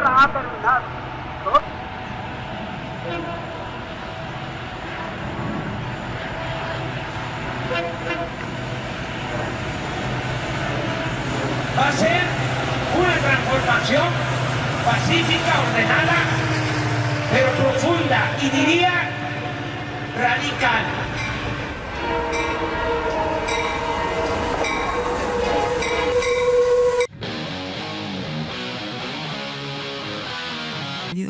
guerra ha terminado. Va a ser una transformación pacífica, ordenada, pero profunda y diría radical.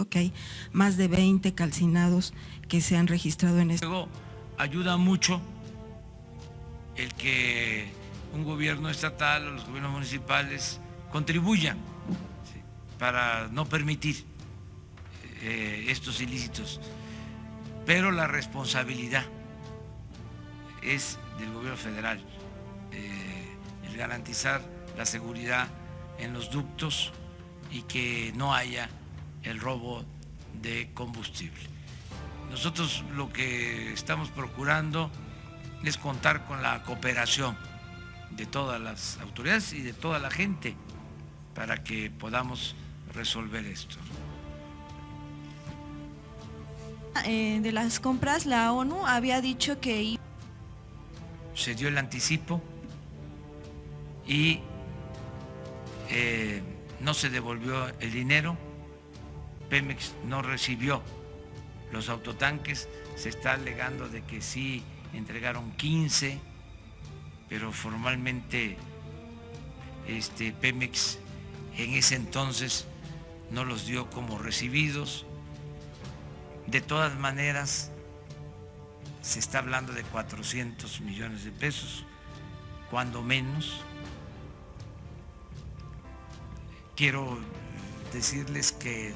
Que hay más de 20 calcinados que se han registrado en este. Luego, ayuda mucho el que un gobierno estatal o los gobiernos municipales contribuyan, ¿sí?, para no permitir estos ilícitos, pero la responsabilidad es del gobierno federal, el garantizar la seguridad en los ductos y que no haya el robo de combustible. Nosotros lo que estamos procurando es contar con la cooperación de todas las autoridades y de toda la gente para que podamos resolver esto. De las compras, la ONU había dicho que se dio el anticipo y no se devolvió el dinero. Pemex no recibió los autotanques, se está alegando de que sí entregaron 15, pero formalmente Pemex en ese entonces no los dio como recibidos. De todas maneras, se está hablando de 400 millones de pesos, cuando menos. Quiero decirles que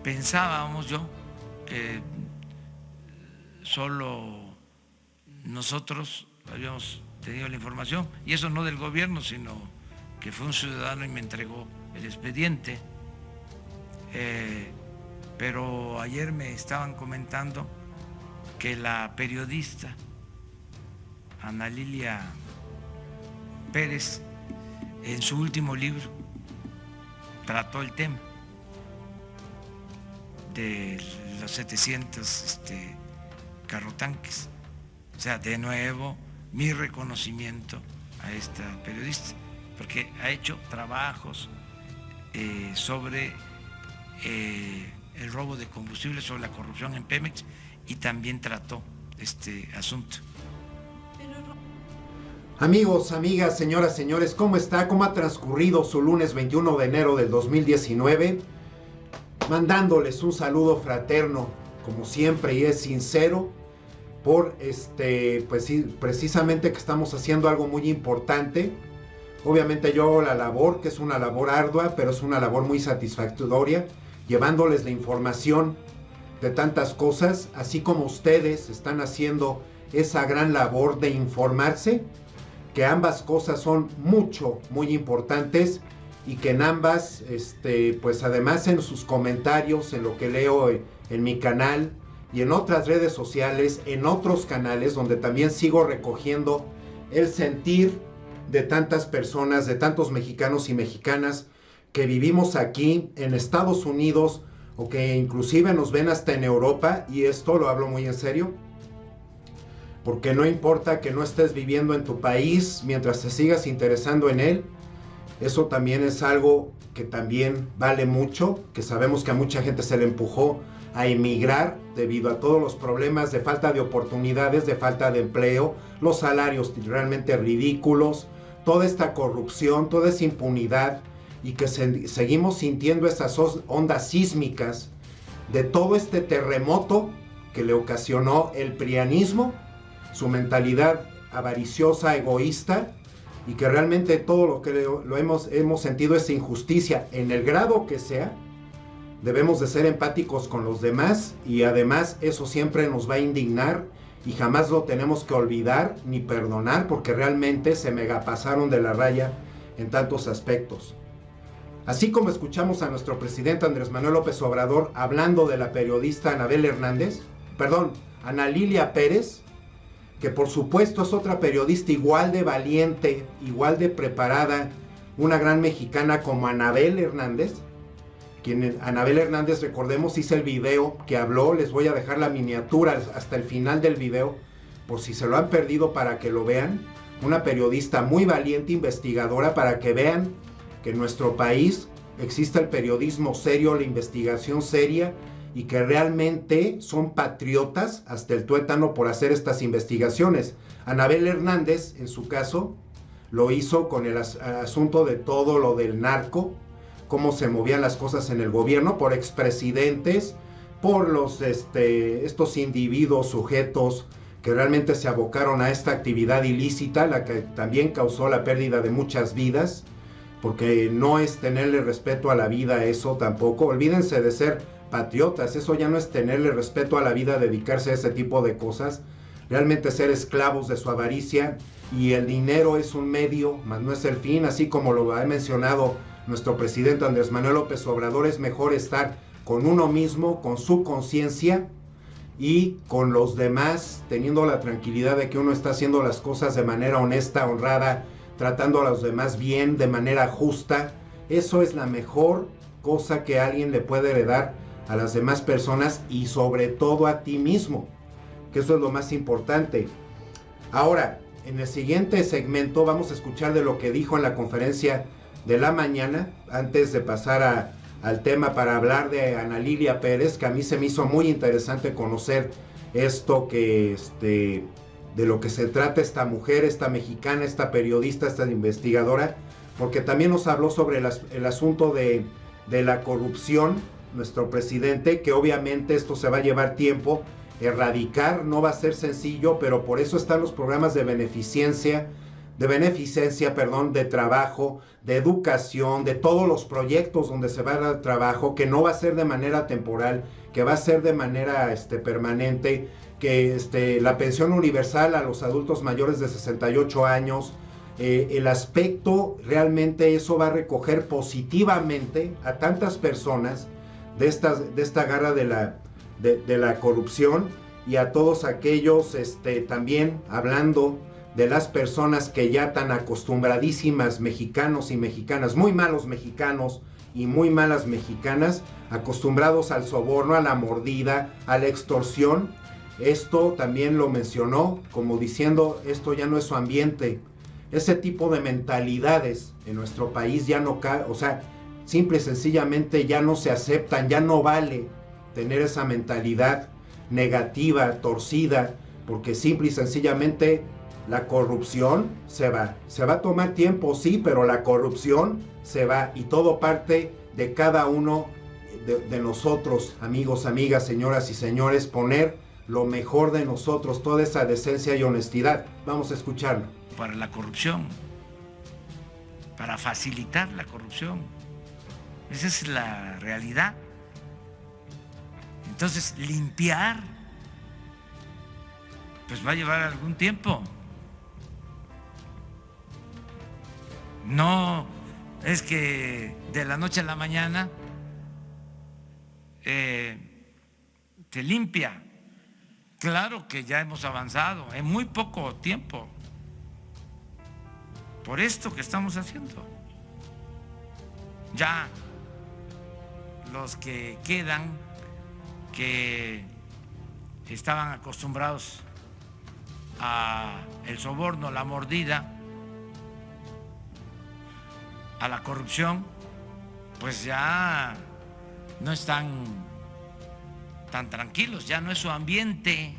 pensábamos que solo nosotros habíamos tenido la información, y eso no del gobierno, sino que fue un ciudadano y me entregó el expediente. Pero ayer me estaban comentando que la periodista Ana Lilia Pérez, en su último libro, trató el tema de los 700 carrotanques. O sea, de nuevo, mi reconocimiento a esta periodista, porque ha hecho trabajos sobre el robo de combustible, sobre la corrupción en Pemex, y también trató este asunto. Amigos, amigas, señoras, señores, ¿cómo está? ¿Cómo ha transcurrido su lunes 21 de enero del 2019? Mandándoles un saludo fraterno, como siempre, y es sincero, por pues sí, precisamente que estamos haciendo algo muy importante. Obviamente yo hago la labor, que es una labor ardua, pero es una labor muy satisfactoria, llevándoles la información de tantas cosas, así como ustedes están haciendo esa gran labor de informarse, que ambas cosas son muy importantes, y que en ambas, pues además en sus comentarios, en lo que leo en mi canal y en otras redes sociales, en otros canales donde también sigo recogiendo el sentir de tantas personas, de tantos mexicanos y mexicanas que vivimos aquí en Estados Unidos, o que inclusive nos ven hasta en Europa, y esto lo hablo muy en serio, porque no importa que no estés viviendo en tu país, mientras te sigas interesando en él, eso también es algo que también vale mucho, que sabemos que a mucha gente se le empujó a emigrar debido a todos los problemas de falta de oportunidades, de falta de empleo, los salarios realmente ridículos, toda esta corrupción, toda esa impunidad, y que seguimos sintiendo esas ondas sísmicas de todo este terremoto que le ocasionó el prianismo, su mentalidad avariciosa, egoísta, y que realmente todo lo que hemos sentido es injusticia en el grado que sea. Debemos de ser empáticos con los demás, y además eso siempre nos va a indignar, y jamás lo tenemos que olvidar ni perdonar, porque realmente se megapasaron de la raya en tantos aspectos. Así como escuchamos a nuestro presidente Andrés Manuel López Obrador hablando de la periodista Ana Lilia Pérez, que por supuesto es otra periodista igual de valiente, igual de preparada, una gran mexicana como Anabel Hernández, quien Anabel Hernández, recordemos, hizo el video que habló. Les voy a dejar la miniatura hasta el final del video, por si se lo han perdido, para que lo vean. Una periodista muy valiente, investigadora, para que vean que en nuestro país existe el periodismo serio, la investigación seria, y que realmente son patriotas hasta el tuétano por hacer estas investigaciones. Anabel Hernández, en su caso, lo hizo con el asunto de todo lo del narco, cómo se movían las cosas en el gobierno, por expresidentes, por los estos individuos, sujetos que realmente se abocaron a esta actividad ilícita, la que también causó la pérdida de muchas vidas, porque no es tenerle respeto a la vida eso tampoco. Olvídense de ser patriotas, eso ya no es tenerle respeto a la vida, dedicarse a ese tipo de cosas, realmente ser esclavos de su avaricia, y el dinero es un medio, mas no es el fin, así como lo ha mencionado nuestro presidente Andrés Manuel López Obrador. Es mejor estar con uno mismo, con su conciencia, y con los demás, teniendo la tranquilidad de que uno está haciendo las cosas de manera honesta, honrada, tratando a los demás bien, de manera justa. Eso es la mejor cosa que alguien le puede heredar a las demás personas, y sobre todo a ti mismo, que eso es lo más importante. Ahora, en el siguiente segmento vamos a escuchar de lo que dijo en la conferencia de la mañana, antes de pasar al tema para hablar de Ana Lilia Pérez, que a mí se me hizo muy interesante conocer esto, que de lo que se trata esta mujer, esta mexicana, esta periodista, esta investigadora, porque también nos habló sobre el asunto de la corrupción, nuestro presidente, que obviamente esto se va a llevar tiempo, erradicar no va a ser sencillo, pero por eso están los programas de beneficencia, de trabajo, de educación, de todos los proyectos donde se va a dar trabajo, que no va a ser de manera temporal, que va a ser de manera permanente, que la pensión universal a los adultos mayores de 68 años, el aspecto, realmente eso va a recoger positivamente a tantas personas de esta garra de la corrupción, y a todos aquellos, también hablando de las personas que ya tan acostumbradísimas, mexicanos y mexicanas, muy malos mexicanos y muy malas mexicanas, acostumbrados al soborno, a la mordida, a la extorsión. Esto también lo mencionó, como diciendo, esto ya no es su ambiente. Ese tipo de mentalidades en nuestro país ya no cae, o sea, simple y sencillamente ya no se aceptan, ya no vale tener esa mentalidad negativa, torcida, porque simple y sencillamente la corrupción se va a tomar tiempo, sí, pero la corrupción se va, y todo parte de cada uno de nosotros, amigos, amigas, señoras y señores, poner lo mejor de nosotros, toda esa decencia y honestidad. Vamos a escucharlo. Para la corrupción, para facilitar la corrupción, esa es la realidad. Entonces, limpiar, pues va a llevar algún tiempo. No es que de la noche a la mañana se limpia. Claro que ya hemos avanzado en muy poco tiempo por esto que estamos haciendo. Ya los que quedan, que estaban acostumbrados a el soborno, la mordida, a la corrupción, pues ya no están tan tranquilos, ya no es su ambiente,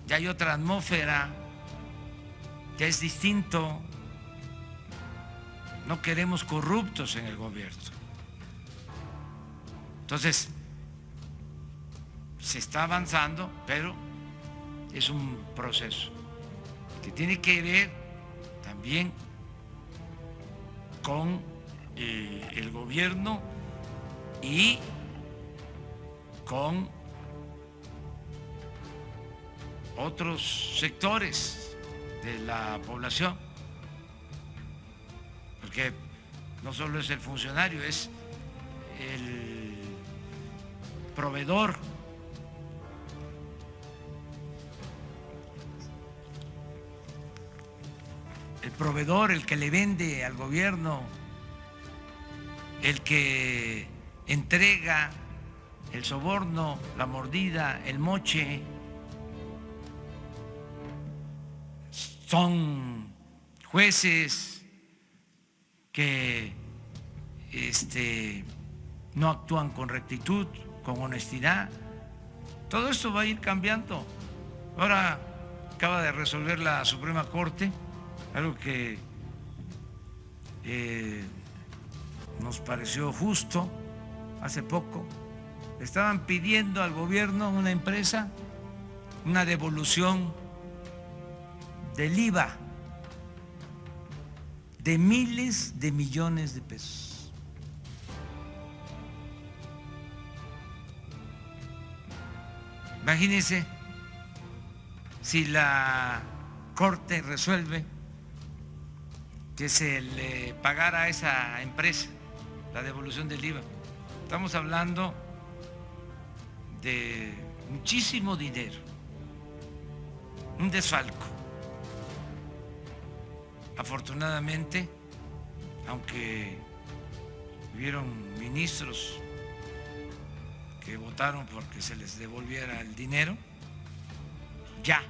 ya hay otra atmósfera, ya es distinto. No queremos corruptos en el gobierno. Entonces, se está avanzando, pero es un proceso que tiene que ver también con el gobierno y con otros sectores de la población, porque no solo es el funcionario, es el proveedor, el que le vende al gobierno el que entrega el soborno, la mordida, el moche, son jueces que no actúan con rectitud, con honestidad. Todo esto va a ir cambiando. Ahora acaba de resolver la Suprema Corte algo que nos pareció justo hace poco. Estaban pidiendo al gobierno, una empresa, una devolución del IVA de miles de millones de pesos. Imagínense si la Corte resuelve que se le pagara a esa empresa la devolución del IVA. Estamos hablando de muchísimo dinero, un desfalco. Afortunadamente, aunque hubieron ministros que votaron porque se les devolviera el dinero, ya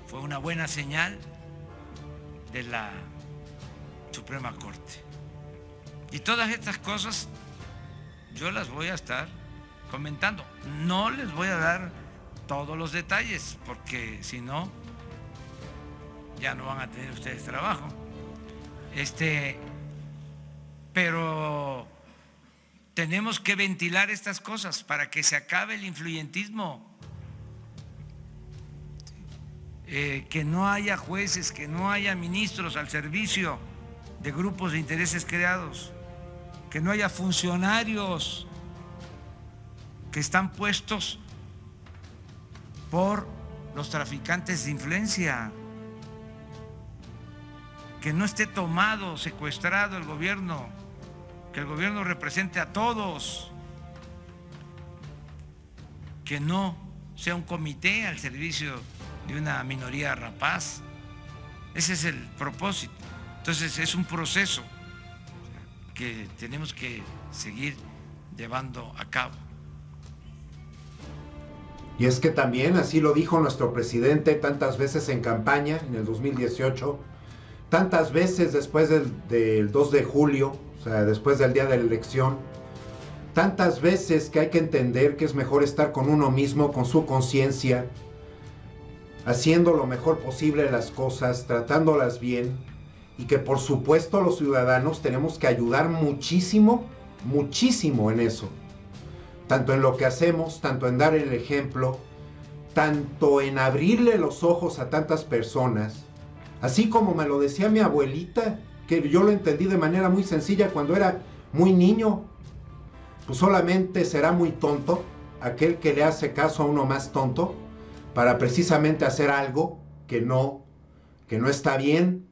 fue una buena señal de la Suprema Corte. Y todas estas cosas yo las voy a estar comentando. No les voy a dar todos los detalles, porque si no, ya no van a tener ustedes trabajo. Pero tenemos que ventilar estas cosas para que se acabe el influyentismo. Que no haya jueces, que no haya ministros al servicio de grupos de intereses creados, que no haya funcionarios que están puestos por los traficantes de influencia, que no esté tomado, secuestrado el gobierno, que el gobierno represente a todos, que no sea un comité al servicio de una minoría rapaz. Ese es el propósito. Entonces es un proceso que tenemos que seguir llevando a cabo. Y es que también así lo dijo nuestro presidente tantas veces en campaña en el 2018, tantas veces después del 2 de julio, o sea, después del día de la elección, tantas veces que hay que entender que es mejor estar con uno mismo, con su conciencia, haciendo lo mejor posible las cosas, tratándolas bien, y que por supuesto los ciudadanos tenemos que ayudar muchísimo, muchísimo en eso. Tanto en lo que hacemos, tanto en dar el ejemplo, tanto en abrirle los ojos a tantas personas, así como me lo decía mi abuelita, que yo lo entendí de manera muy sencilla cuando era muy niño. Pues solamente será muy tonto aquel que le hace caso a uno más tonto para precisamente hacer algo que no está bien.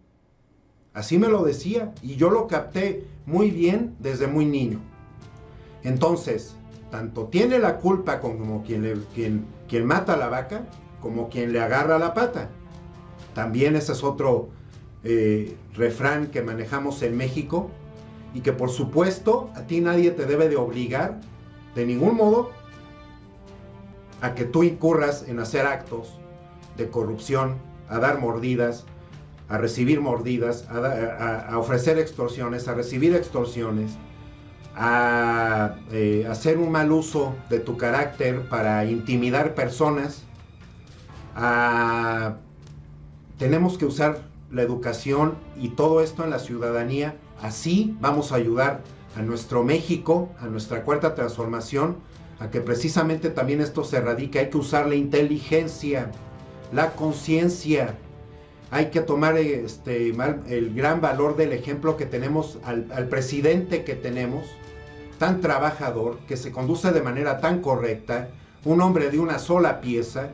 Así me lo decía y yo lo capté muy bien desde muy niño. Entonces, tanto tiene la culpa como quien mata a la vaca, como quien le agarra la pata. También ese es otro refrán que manejamos en México y que por supuesto a ti nadie te debe de obligar de ningún modo a que tú incurras en hacer actos de corrupción, a dar mordidas, a recibir mordidas, a ofrecer extorsiones, a recibir extorsiones, a hacer un mal uso de tu carácter para intimidar personas. Tenemos que usar la educación y todo esto en la ciudadanía. Así vamos a ayudar a nuestro México, a nuestra cuarta transformación, a que precisamente también esto se erradique. Hay que usar la inteligencia, la conciencia. Hay que tomar el gran valor del ejemplo que tenemos al presidente que tenemos, tan trabajador, que se conduce de manera tan correcta, un hombre de una sola pieza,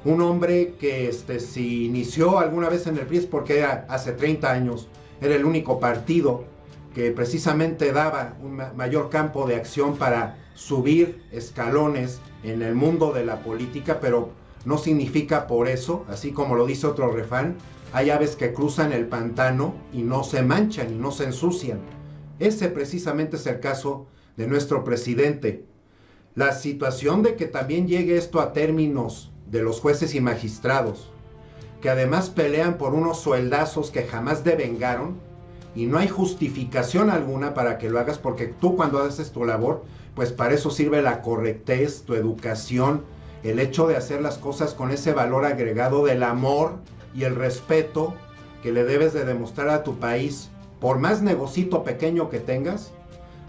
un hombre que si inició alguna vez en el PRI es porque hace 30 años era el único partido que precisamente daba un mayor campo de acción para subir escalones en el mundo de la política, pero no significa por eso, así como lo dice otro refrán, hay aves que cruzan el pantano y no se manchan y no se ensucian. Ese precisamente es el caso de nuestro presidente. La situación de que también llegue esto a términos de los jueces y magistrados, que además pelean por unos sueldazos que jamás devengaron, y no hay justificación alguna para que lo hagas, porque tú cuando haces tu labor, pues para eso sirve la correctez, tu educación, el hecho de hacer las cosas con ese valor agregado del amor y el respeto que le debes de demostrar a tu país, por más negocito pequeño que tengas,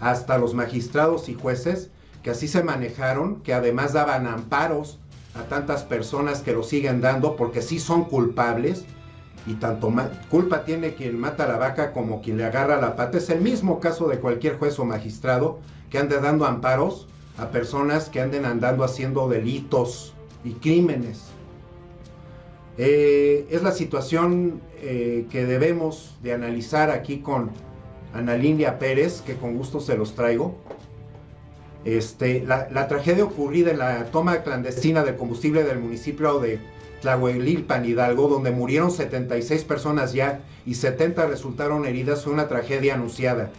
hasta los magistrados y jueces que así se manejaron, que además daban amparos a tantas personas que lo siguen dando porque sí son culpables, y tanto culpa tiene quien mata a la vaca como quien le agarra la pata. Es el mismo caso de cualquier juez o magistrado que ande dando amparos a personas que anden andando haciendo delitos y crímenes. Es la situación que debemos de analizar aquí con Ana Lilia Pérez, que con gusto se los traigo. La tragedia ocurrida en la toma clandestina del combustible del municipio de Tlahuelilpan, Hidalgo, donde murieron 76 personas ya y 70 resultaron heridas, fue una tragedia anunciada.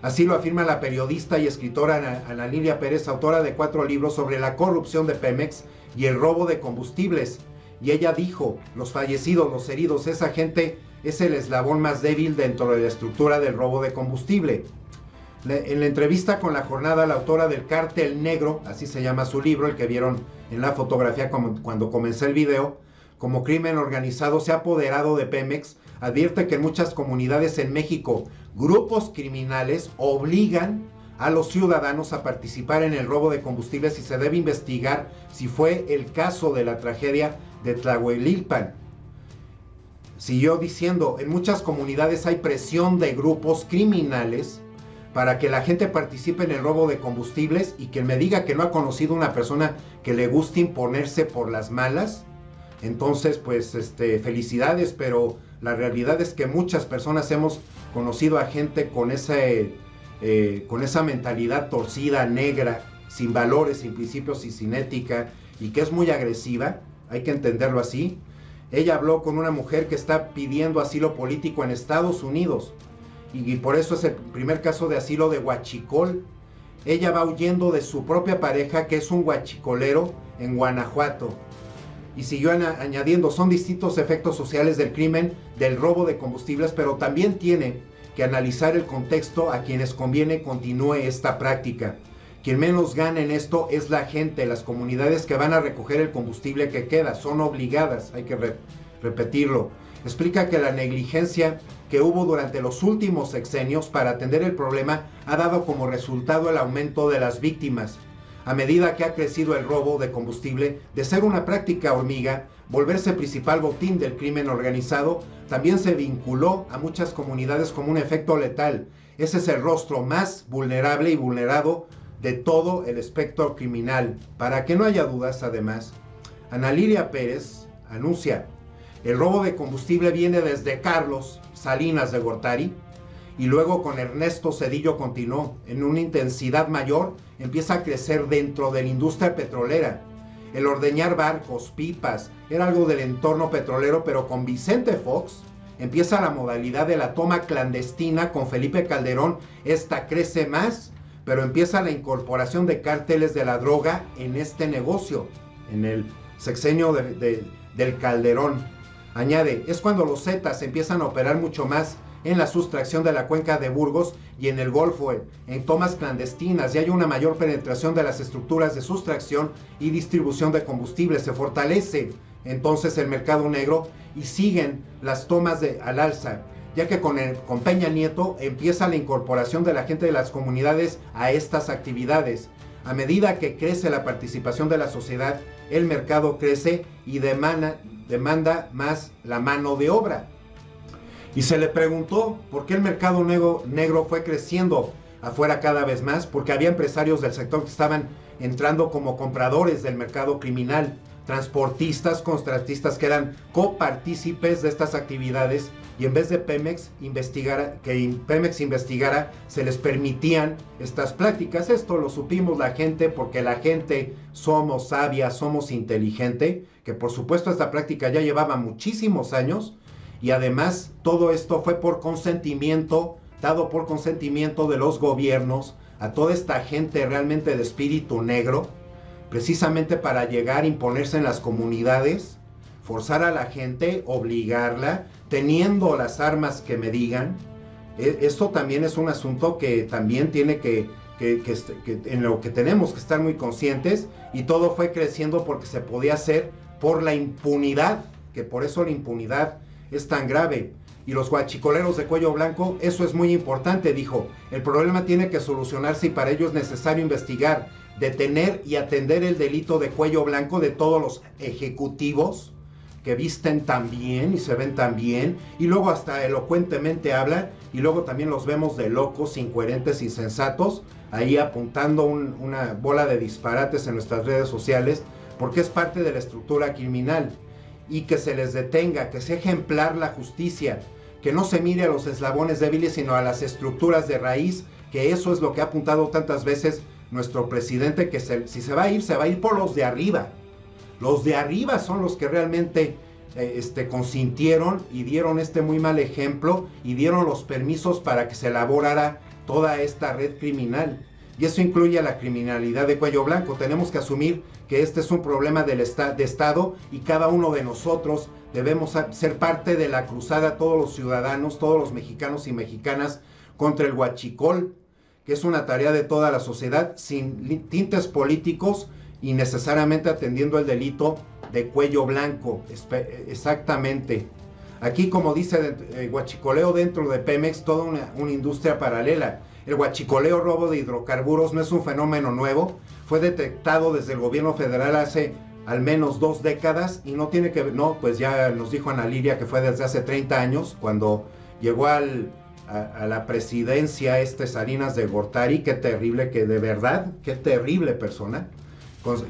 Así lo afirma la periodista y escritora Ana Lilia Pérez, autora de 4 libros sobre la corrupción de Pemex y el robo de combustibles. Y ella dijo, los fallecidos, los heridos, esa gente es el eslabón más débil dentro de la estructura del robo de combustible. En la entrevista con La Jornada, la autora del Cártel Negro, así se llama su libro, el que vieron en la fotografía cuando comencé el video, como crimen organizado se ha apoderado de Pemex, advierte que en muchas comunidades en México, grupos criminales obligan a los ciudadanos a participar en el robo de combustibles y se debe investigar si fue el caso de la tragedia de Tlahuelilpan. Siguió diciendo, en muchas comunidades hay presión de grupos criminales para que la gente participe en el robo de combustibles, y quien me diga que no ha conocido una persona que le guste imponerse por las malas, entonces pues felicidades, pero la realidad es que muchas personas hemos conocido a gente con esa mentalidad torcida, negra, sin valores, sin principios y sin ética, y que es muy agresiva, hay que entenderlo así. Ella habló con una mujer que está pidiendo asilo político en Estados Unidos, y por eso es el primer caso de asilo de huachicol. Ella va huyendo de su propia pareja, que es un huachicolero en Guanajuato. Y siguió añadiendo, son distintos efectos sociales del crimen del robo de combustibles, pero también tiene que analizar el contexto a quienes conviene continúe esta práctica. Quien menos gana en esto es la gente, las comunidades que van a recoger el combustible que queda, son obligadas, hay que repetirlo. Explica que la negligencia que hubo durante los últimos sexenios para atender el problema ha dado como resultado el aumento de las víctimas. A medida que ha crecido el robo de combustible, de ser una práctica hormiga, volverse principal botín del crimen organizado, también se vinculó a muchas comunidades como un efecto letal. Ese es el rostro más vulnerable y vulnerado de todo el espectro criminal. Para que no haya dudas, además, Ana Lilia Pérez anuncia, el robo de combustible viene desde Carlos Salinas de Gortari, y luego con Ernesto Zedillo continuó en una intensidad mayor, empieza a crecer dentro de la industria petrolera. El ordeñar barcos, pipas, era algo del entorno petrolero, pero con Vicente Fox empieza la modalidad de la toma clandestina con Felipe Calderón. Esta crece más, pero empieza la incorporación de cárteles de la droga en este negocio, en el sexenio del Calderón. Añade, es cuando los Zetas empiezan a operar mucho más en la sustracción de la cuenca de Burgos y en el Golfo, en tomas clandestinas, y hay una mayor penetración de las estructuras de sustracción y distribución de combustible. Se fortalece entonces el mercado negro y siguen las tomas al alza, ya que con Peña Nieto empieza la incorporación de la gente de las comunidades a estas actividades. A medida que crece la participación de la sociedad, el mercado crece y demanda más la mano de obra. Y se le preguntó por qué el mercado negro fue creciendo afuera cada vez más, porque había empresarios del sector que estaban entrando como compradores del mercado criminal, transportistas, contratistas que eran copartícipes de estas actividades, y en vez de Pemex investigara, se les permitían estas prácticas. Esto lo supimos la gente, porque la gente somos sabia, somos inteligente, que por supuesto esta práctica ya llevaba muchísimos años, y además todo esto fue por consentimiento, dado por consentimiento de los gobiernos a toda esta gente realmente de espíritu negro, precisamente para llegar a imponerse en las comunidades, forzar a la gente, obligarla, teniendo las armas que me digan. Esto también es un asunto que también tiene que en lo que tenemos que estar muy conscientes, y todo fue creciendo porque se podía hacer por la impunidad, que por eso la impunidad es tan grave. Y los guachicoleros de cuello blanco, eso es muy importante, dijo, el problema tiene que solucionarse y para ello es necesario investigar, detener y atender el delito de cuello blanco de todos los ejecutivos que visten tan bien y se ven tan bien, y luego hasta elocuentemente hablan, y luego también los vemos de locos, incoherentes, insensatos, ahí apuntando una bola de disparates en nuestras redes sociales, porque es parte de la estructura criminal, y que se les detenga, que sea ejemplar la justicia, que no se mire a los eslabones débiles, sino a las estructuras de raíz, que eso es lo que ha apuntado tantas veces nuestro presidente, que si se va a ir por los de arriba. Los de arriba son los que realmente consintieron y dieron este muy mal ejemplo y dieron los permisos para que se elaborara toda esta red criminal. Y eso incluye a la criminalidad de cuello blanco. Tenemos que asumir que este es un problema de Estado, y cada uno de nosotros debemos ser parte de la cruzada, todos los ciudadanos, todos los mexicanos y mexicanas, contra el huachicol, que es una tarea de toda la sociedad, sin tintes políticos y necesariamente atendiendo el delito de cuello blanco. Exactamente. Aquí, como dice, huachicoleo dentro de Pemex, toda una industria paralela. El huachicoleo, robo de hidrocarburos, no es un fenómeno nuevo, fue detectado desde el gobierno federal hace al menos 2 décadas, y no tiene que ver, no, pues ya nos dijo Ana Lilia que fue desde hace 30 años, cuando llegó a la presidencia Salinas de Gortari. Qué terrible, que de verdad, qué terrible persona,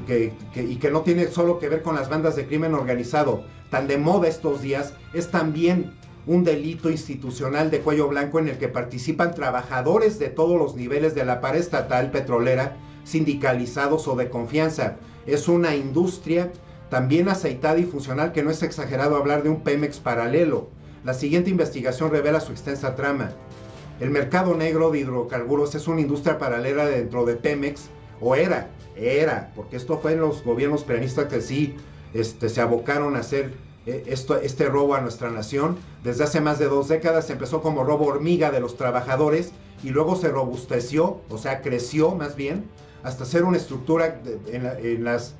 y que no tiene solo que ver con las bandas de crimen organizado, tan de moda estos días, es también un delito institucional de cuello blanco en el que participan trabajadores de todos los niveles de la paraestatal petrolera, sindicalizados o de confianza. Es una industria también aceitada y funcional, que no es exagerado hablar de un Pemex paralelo. La siguiente investigación revela su extensa trama. El mercado negro de hidrocarburos es una industria paralela dentro de Pemex, o era, porque esto fue en los gobiernos peronistas que sí se abocaron a hacer este robo a nuestra nación. Desde hace más de 2 décadas empezó como robo hormiga de los trabajadores, y luego se robusteció, o sea, creció más bien, hasta ser una estructura en las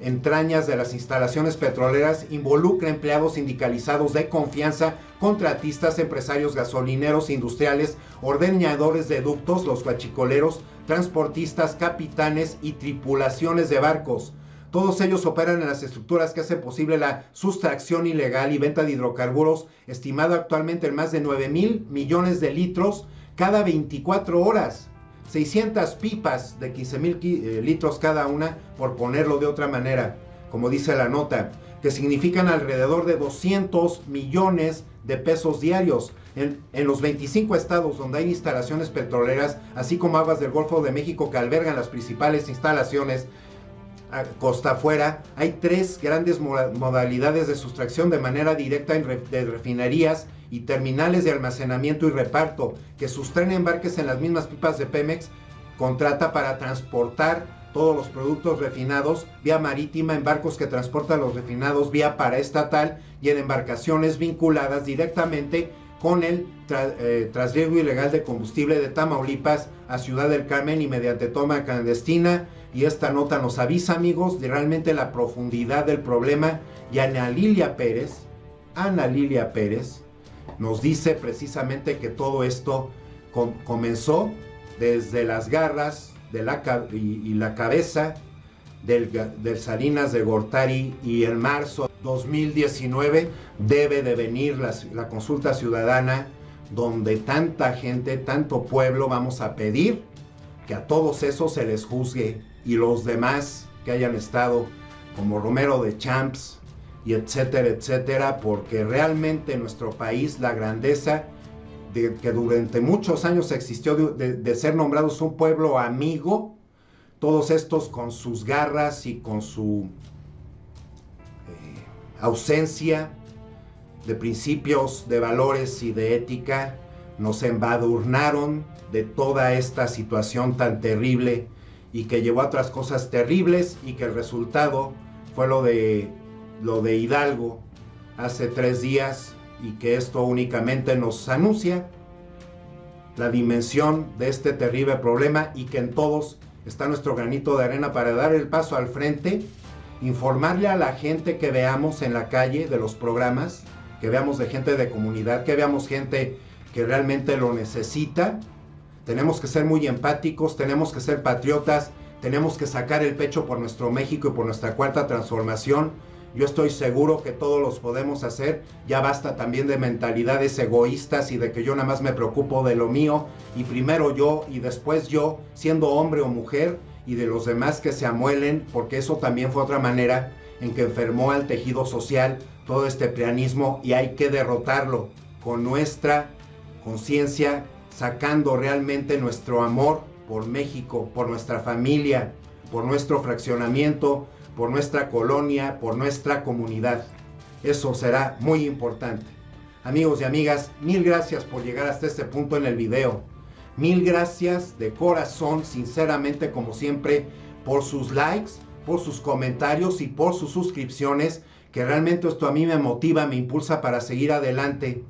entrañas de las instalaciones petroleras. Involucra empleados sindicalizados de confianza, contratistas, empresarios gasolineros, industriales, ordeñadores de ductos, los huachicoleros, transportistas, capitanes y tripulaciones de barcos. Todos ellos operan en las estructuras que hacen posible la sustracción ilegal y venta de hidrocarburos, estimado actualmente en más de 9,000 millones de litros cada 24 horas. 600 pipas de 15,000 litros cada una, por ponerlo de otra manera, como dice la nota, que significan alrededor de 200 millones de pesos diarios. En los 25 estados donde hay instalaciones petroleras, así como aguas del Golfo de México que albergan las principales instalaciones costa afuera, hay 3 grandes modalidades de sustracción de manera directa de refinerías y terminales de almacenamiento y reparto, que sustraen embarques en las mismas pipas de Pemex contrata para transportar todos los productos refinados vía marítima, en barcos que transportan los refinados vía paraestatal y en embarcaciones vinculadas directamente con el trasiego ilegal de combustible de Tamaulipas a Ciudad del Carmen y mediante toma clandestina. Y esta nota nos avisa, amigos, de realmente la profundidad del problema, y Ana Lilia Pérez nos dice precisamente que todo esto comenzó desde las garras de la cabeza del Salinas de Gortari, y en marzo 2019 debe de venir la consulta ciudadana, donde tanta gente, tanto pueblo, vamos a pedir que a todos esos se les juzgue, y los demás que hayan estado como Romero de Champs y etcétera, etcétera, porque realmente en nuestro país la grandeza de que durante muchos años existió de ser nombrados un pueblo amigo, todos estos con sus garras y con su ausencia de principios, de valores y de ética nos embadurnaron de toda esta situación tan terrible y que llevó a otras cosas terribles, y que el resultado fue lo de Hidalgo hace 3 días, y que esto únicamente nos anuncia la dimensión de este terrible problema, y que en todos está nuestro granito de arena para dar el paso al frente, informarle a la gente que veamos en la calle de los programas, que veamos de gente de comunidad, que veamos gente que realmente lo necesita. Tenemos que ser muy empáticos, tenemos que ser patriotas, tenemos que sacar el pecho por nuestro México y por nuestra cuarta transformación. Yo estoy seguro que todos los podemos hacer. Ya basta también de mentalidades egoístas y de que yo nada más me preocupo de lo mío, y primero yo y después yo, siendo hombre o mujer, y de los demás que se amuelen, porque eso también fue otra manera en que enfermó al tejido social todo este prianismo, y hay que derrotarlo con nuestra conciencia, sacando realmente nuestro amor por México, por nuestra familia, por nuestro fraccionamiento, por nuestra colonia, por nuestra comunidad. Eso será muy importante. Amigos y amigas, mil gracias por llegar hasta este punto en el video. Mil gracias de corazón, sinceramente, como siempre, por sus likes, por sus comentarios y por sus suscripciones, que realmente esto a mí me motiva, me impulsa para seguir adelante,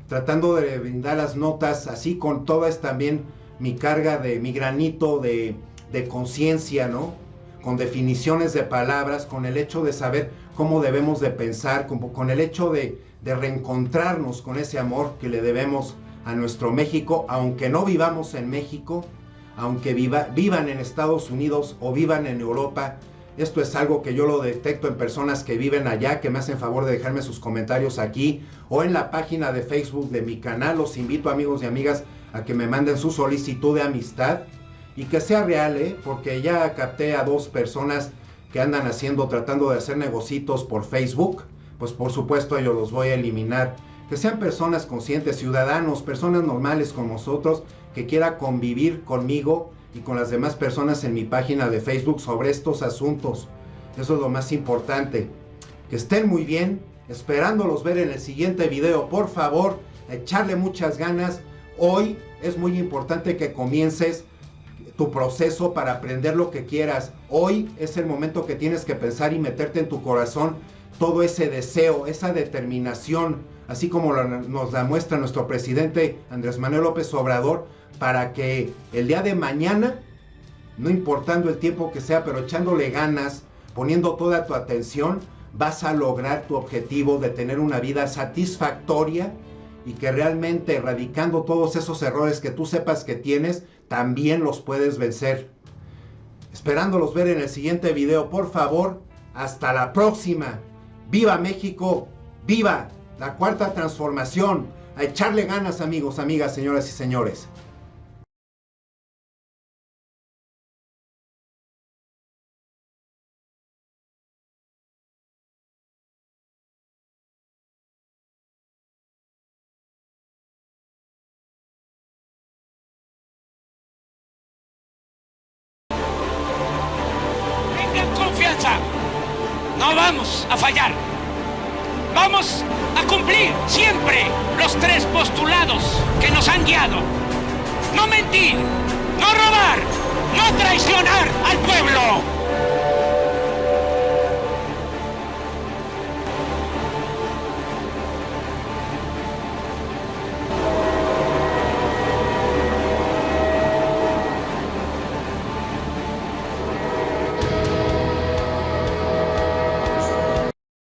tratando de brindar las notas, así con toda esta también mi carga de mi granito de conciencia, ¿no? Con definiciones de palabras, con el hecho de saber cómo debemos de pensar, con el hecho de reencontrarnos con ese amor que le debemos a nuestro México, aunque no vivamos en México, aunque vivan en Estados Unidos o vivan en Europa. Esto es algo que yo lo detecto en personas que viven allá, que me hacen favor de dejarme sus comentarios aquí o en la página de Facebook de mi canal. Los invito, amigos y amigas, a que me manden su solicitud de amistad y que sea real, porque ya capté a 2 personas que andan tratando de hacer negocitos por Facebook. Pues por supuesto yo los voy a eliminar. Que sean personas conscientes, ciudadanos, personas normales con nosotros, que quiera convivir conmigo y con las demás personas en mi página de Facebook sobre estos asuntos. Eso es lo más importante. Que estén muy bien, esperándolos ver en el siguiente video. Por favor, echarle muchas ganas. Hoy es muy importante que comiences tu proceso para aprender lo que quieras. Hoy es el momento que tienes que pensar y meterte en tu corazón todo ese deseo, esa determinación, así como nos la muestra nuestro presidente Andrés Manuel López Obrador, para que el día de mañana, no importando el tiempo que sea, pero echándole ganas, poniendo toda tu atención, vas a lograr tu objetivo de tener una vida satisfactoria, y que realmente erradicando todos esos errores que tú sepas que tienes, también los puedes vencer. Esperándolos ver en el siguiente video. Por favor, hasta la próxima. ¡Viva México! ¡Viva la cuarta transformación! A echarle ganas, amigos, amigas, señoras y señores. No vamos a fallar. Vamos a cumplir siempre los 3 postulados que nos han guiado. No mentir, no robar, no traicionar al pueblo.